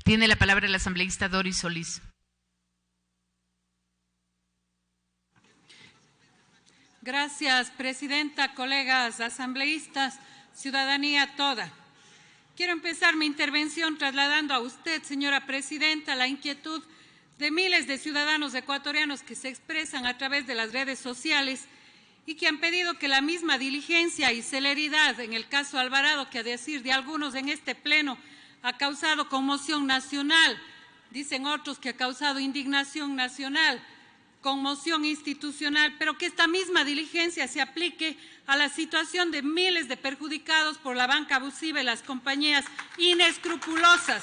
Tiene la palabra el asambleísta Doris Solís. Gracias, presidenta, colegas asambleístas, ciudadanía toda. Quiero empezar mi intervención trasladando a usted, señora presidenta, la inquietud de miles de ciudadanos ecuatorianos que se expresan a través de las redes sociales y que han pedido que la misma diligencia y celeridad en el caso Alvarado, que a decir de algunos en este pleno ha causado conmoción nacional, dicen otros que ha causado indignación nacional, conmoción institucional, pero que esta misma diligencia se aplique a la situación de miles de perjudicados por la banca abusiva y las compañías inescrupulosas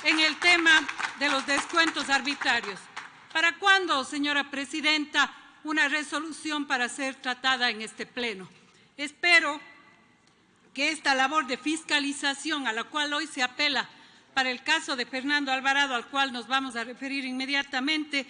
en el tema de los descuentos arbitrarios. ¿Para cuándo, señora presidenta, una resolución para ser tratada en este pleno? Espero que esta labor de fiscalización a la cual hoy se apela para el caso de Fernando Alvarado, al cual nos vamos a referir inmediatamente,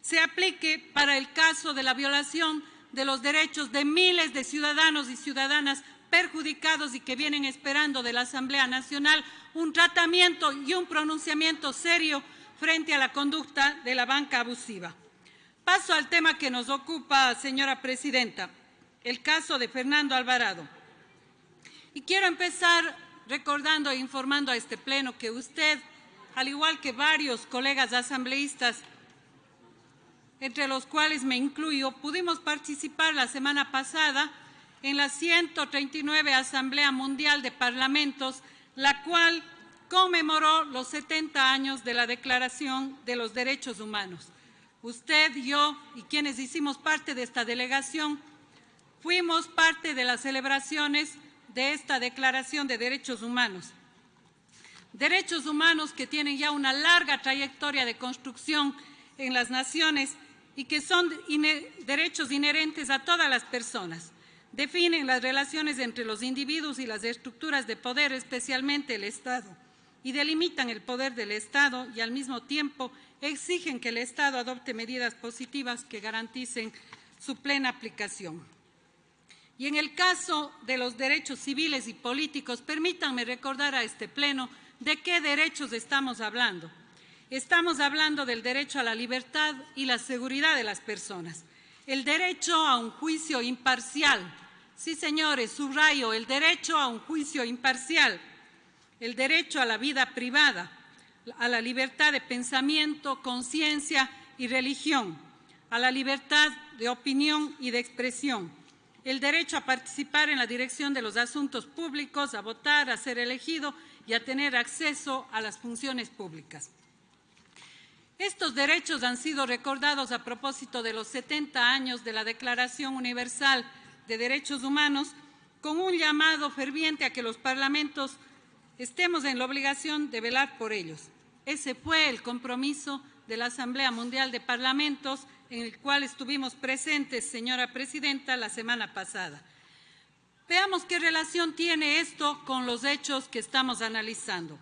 se aplique para el caso de la violación de los derechos de miles de ciudadanos y ciudadanas perjudicados y que vienen esperando de la Asamblea Nacional un tratamiento y un pronunciamiento serio frente a la conducta de la banca abusiva. Paso al tema que nos ocupa, señora presidenta, el caso de Fernando Alvarado. Y quiero empezar recordando e informando a este pleno que usted, al igual que varios colegas asambleístas, entre los cuales me incluyo, pudimos participar la semana pasada en la 139 Asamblea Mundial de Parlamentos, la cual conmemoró los 70 años de la Declaración de los Derechos Humanos. Usted, yo y quienes hicimos parte de esta delegación, fuimos parte de las celebraciones de esta Declaración de Derechos Humanos. Derechos humanos que tienen ya una larga trayectoria de construcción en las naciones y que son derechos inherentes a todas las personas. Definen las relaciones entre los individuos y las estructuras de poder, especialmente el Estado, y delimitan el poder del Estado y al mismo tiempo exigen que el Estado adopte medidas positivas que garanticen su plena aplicación. Y en el caso de los derechos civiles y políticos, permítanme recordar a este pleno de qué derechos estamos hablando. Estamos hablando del derecho a la libertad y la seguridad de las personas, el derecho a un juicio imparcial. Sí, señores, subrayo, el derecho a un juicio imparcial, el derecho a la vida privada, a la libertad de pensamiento, conciencia y religión, a la libertad de opinión y de expresión, el derecho a participar en la dirección de los asuntos públicos, a votar, a ser elegido y a tener acceso a las funciones públicas. Estos derechos han sido recordados a propósito de los 70 años de la Declaración Universal de Derechos Humanos, con un llamado ferviente a que los parlamentos estemos en la obligación de velar por ellos. Ese fue el compromiso de la Asamblea Mundial de Parlamentos, en el cual estuvimos presentes, señora presidenta, la semana pasada. Veamos qué relación tiene esto con los hechos que estamos analizando.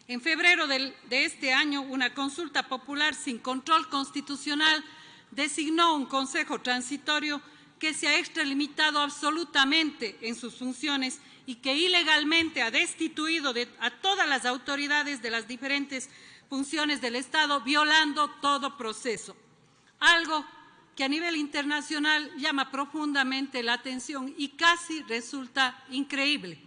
En febrero de este año, una consulta popular sin control constitucional designó un consejo transitorio que se ha extralimitado absolutamente en sus funciones y que ilegalmente ha destituido a todas las autoridades de las diferentes funciones del Estado, violando todo proceso. Algo que a nivel internacional llama profundamente la atención y casi resulta increíble,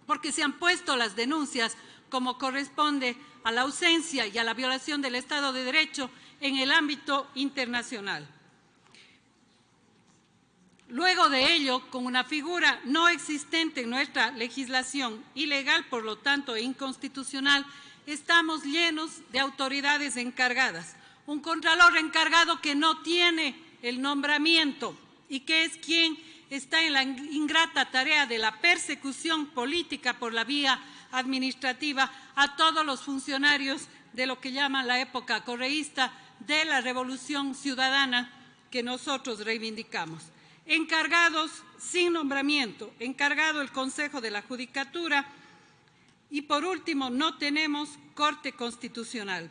porque se han puesto las denuncias como corresponde a la ausencia y a la violación del Estado de Derecho en el ámbito internacional. Luego de ello, con una figura no existente en nuestra legislación, ilegal por lo tanto e inconstitucional, estamos llenos de autoridades encargadas. Un contralor encargado que no tiene el nombramiento y que es quien está en la ingrata tarea de la persecución política por la vía administrativa a todos los funcionarios de lo que llaman la época correísta de la Revolución Ciudadana que nosotros reivindicamos. Encargados sin nombramiento, encargado el Consejo de la Judicatura y por último no tenemos Corte Constitucional.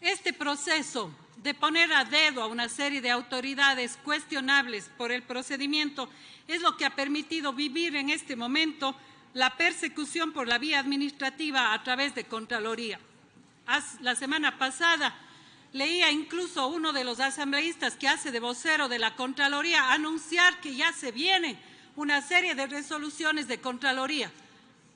Este proceso de poner a dedo a una serie de autoridades cuestionables por el procedimiento es lo que ha permitido vivir en este momento la persecución por la vía administrativa a través de Contraloría. La semana pasada leía incluso uno de los asambleístas que hace de vocero de la Contraloría anunciar que ya se viene una serie de resoluciones de Contraloría.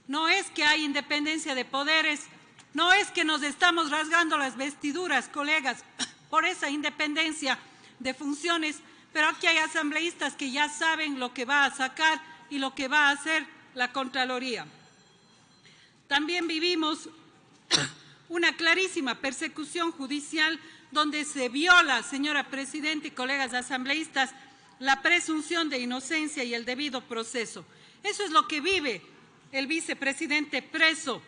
No es que hay independencia de poderes, no es que nos estamos rasgando las vestiduras, colegas, por esa independencia de funciones, pero aquí hay asambleístas que ya saben lo que va a sacar y lo que va a hacer la Contraloría. También vivimos una clarísima persecución judicial donde se viola, señora Presidenta y colegas asambleístas, la presunción de inocencia y el debido proceso. Eso es lo que vive el vicepresidente preso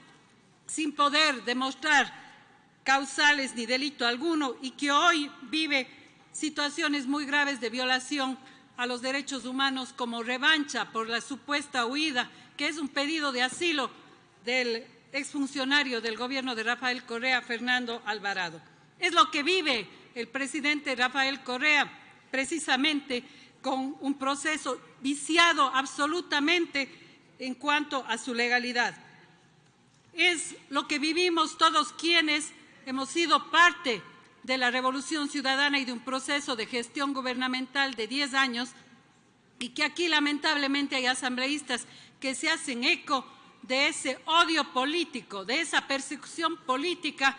sin poder demostrar causales ni delito alguno y que hoy vive situaciones muy graves de violación a los derechos humanos como revancha por la supuesta huida, que es un pedido de asilo del exfuncionario del gobierno de Rafael Correa, Fernando Alvarado. Es lo que vive el presidente Rafael Correa, precisamente con un proceso viciado absolutamente en cuanto a su legalidad. Es lo que vivimos todos quienes hemos sido parte de la Revolución Ciudadana y de un proceso de gestión gubernamental de 10 años y que aquí lamentablemente hay asambleístas que se hacen eco de ese odio político, de esa persecución política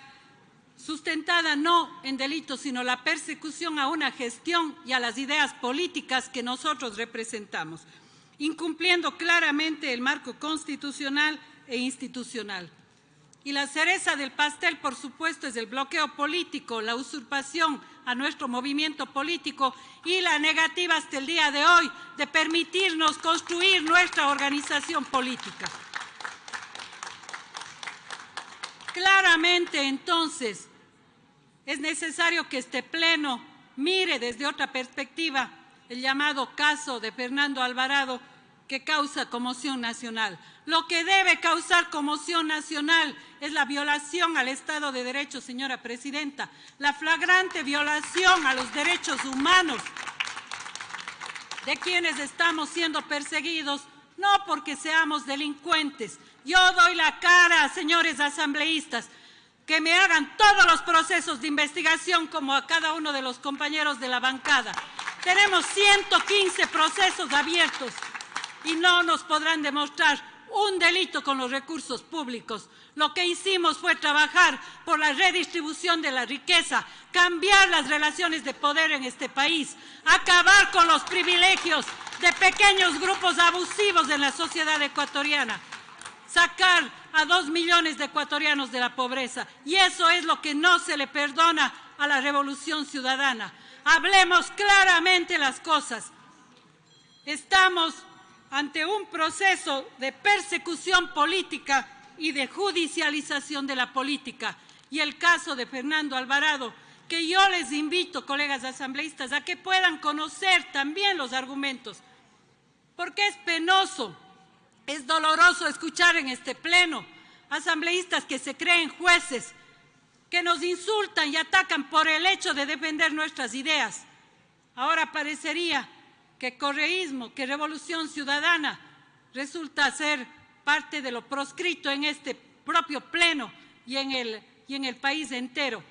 sustentada no en delitos, sino la persecución a una gestión y a las ideas políticas que nosotros representamos, incumpliendo claramente el marco constitucional e institucional. Y la cereza del pastel, por supuesto, es el bloqueo político, la usurpación a nuestro movimiento político y la negativa hasta el día de hoy de permitirnos construir nuestra organización política. Claramente, entonces, es necesario que este Pleno mire desde otra perspectiva el llamado caso de Fernando Alvarado, que causa conmoción nacional. Lo que debe causar conmoción nacional es la violación al Estado de Derecho, señora Presidenta, la flagrante violación a los derechos humanos de quienes estamos siendo perseguidos, no porque seamos delincuentes. Yo doy la cara, señores asambleístas, que me hagan todos los procesos de investigación como a cada uno de los compañeros de la bancada. Tenemos 115 procesos abiertos y no nos podrán demostrar un delito con los recursos públicos. Lo que hicimos fue trabajar por la redistribución de la riqueza, cambiar las relaciones de poder en este país, acabar con los privilegios de pequeños grupos abusivos en la sociedad ecuatoriana, sacar a 2 millones de ecuatorianos de la pobreza. Y eso es lo que no se le perdona a la Revolución Ciudadana. Hablemos claramente las cosas. Estamos ante un proceso de persecución política y de judicialización de la política. Y el caso de Fernando Alvarado, que yo les invito, colegas asambleístas, a que puedan conocer también los argumentos, porque es penoso, es doloroso escuchar en este Pleno asambleístas que se creen jueces, que nos insultan y atacan por el hecho de defender nuestras ideas. Ahora parecería que correísmo, que Revolución Ciudadana resulta ser parte de lo proscrito en este propio Pleno y en el país entero.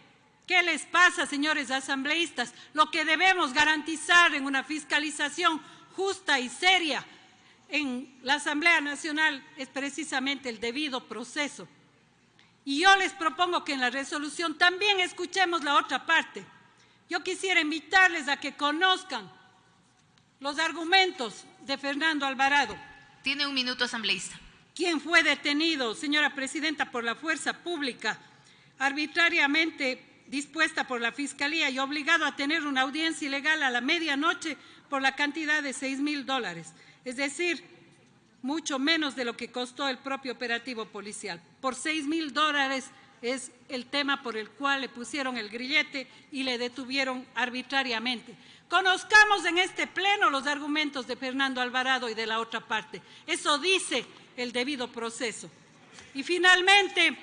¿Qué les pasa, señores asambleístas? Lo que debemos garantizar en una fiscalización justa y seria en la Asamblea Nacional es precisamente el debido proceso. Y yo les propongo que en la resolución también escuchemos la otra parte. Yo quisiera invitarles a que conozcan los argumentos de Fernando Alvarado. Tiene un minuto, asambleísta. Quien fue detenido, señora Presidenta, por la fuerza pública, arbitrariamente dispuesta por la Fiscalía y obligado a tener una audiencia ilegal a la medianoche por la cantidad de $6,000, es decir, mucho menos de lo que costó el propio operativo policial. Por $6,000 es el tema por el cual le pusieron el grillete y le detuvieron arbitrariamente. Conozcamos en este Pleno los argumentos de Fernando Alvarado y de la otra parte. Eso dice el debido proceso. Y finalmente,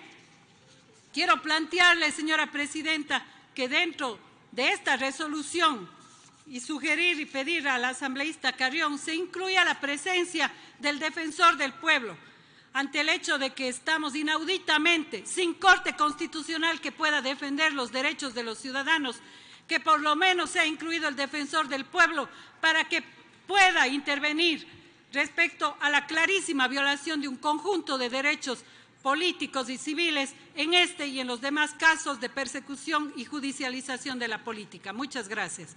quiero plantearle, señora Presidenta, que dentro de esta resolución y sugerir y pedir al asambleísta Carrión se incluya la presencia del defensor del pueblo. ante el hecho de que estamos inauditamente sin corte constitucional que pueda defender los derechos de los ciudadanos, que por lo menos sea incluido el defensor del pueblo para que pueda intervenir respecto a la clarísima violación de un conjunto de derechos políticos y civiles en este y en los demás casos de persecución y judicialización de la política. Muchas gracias.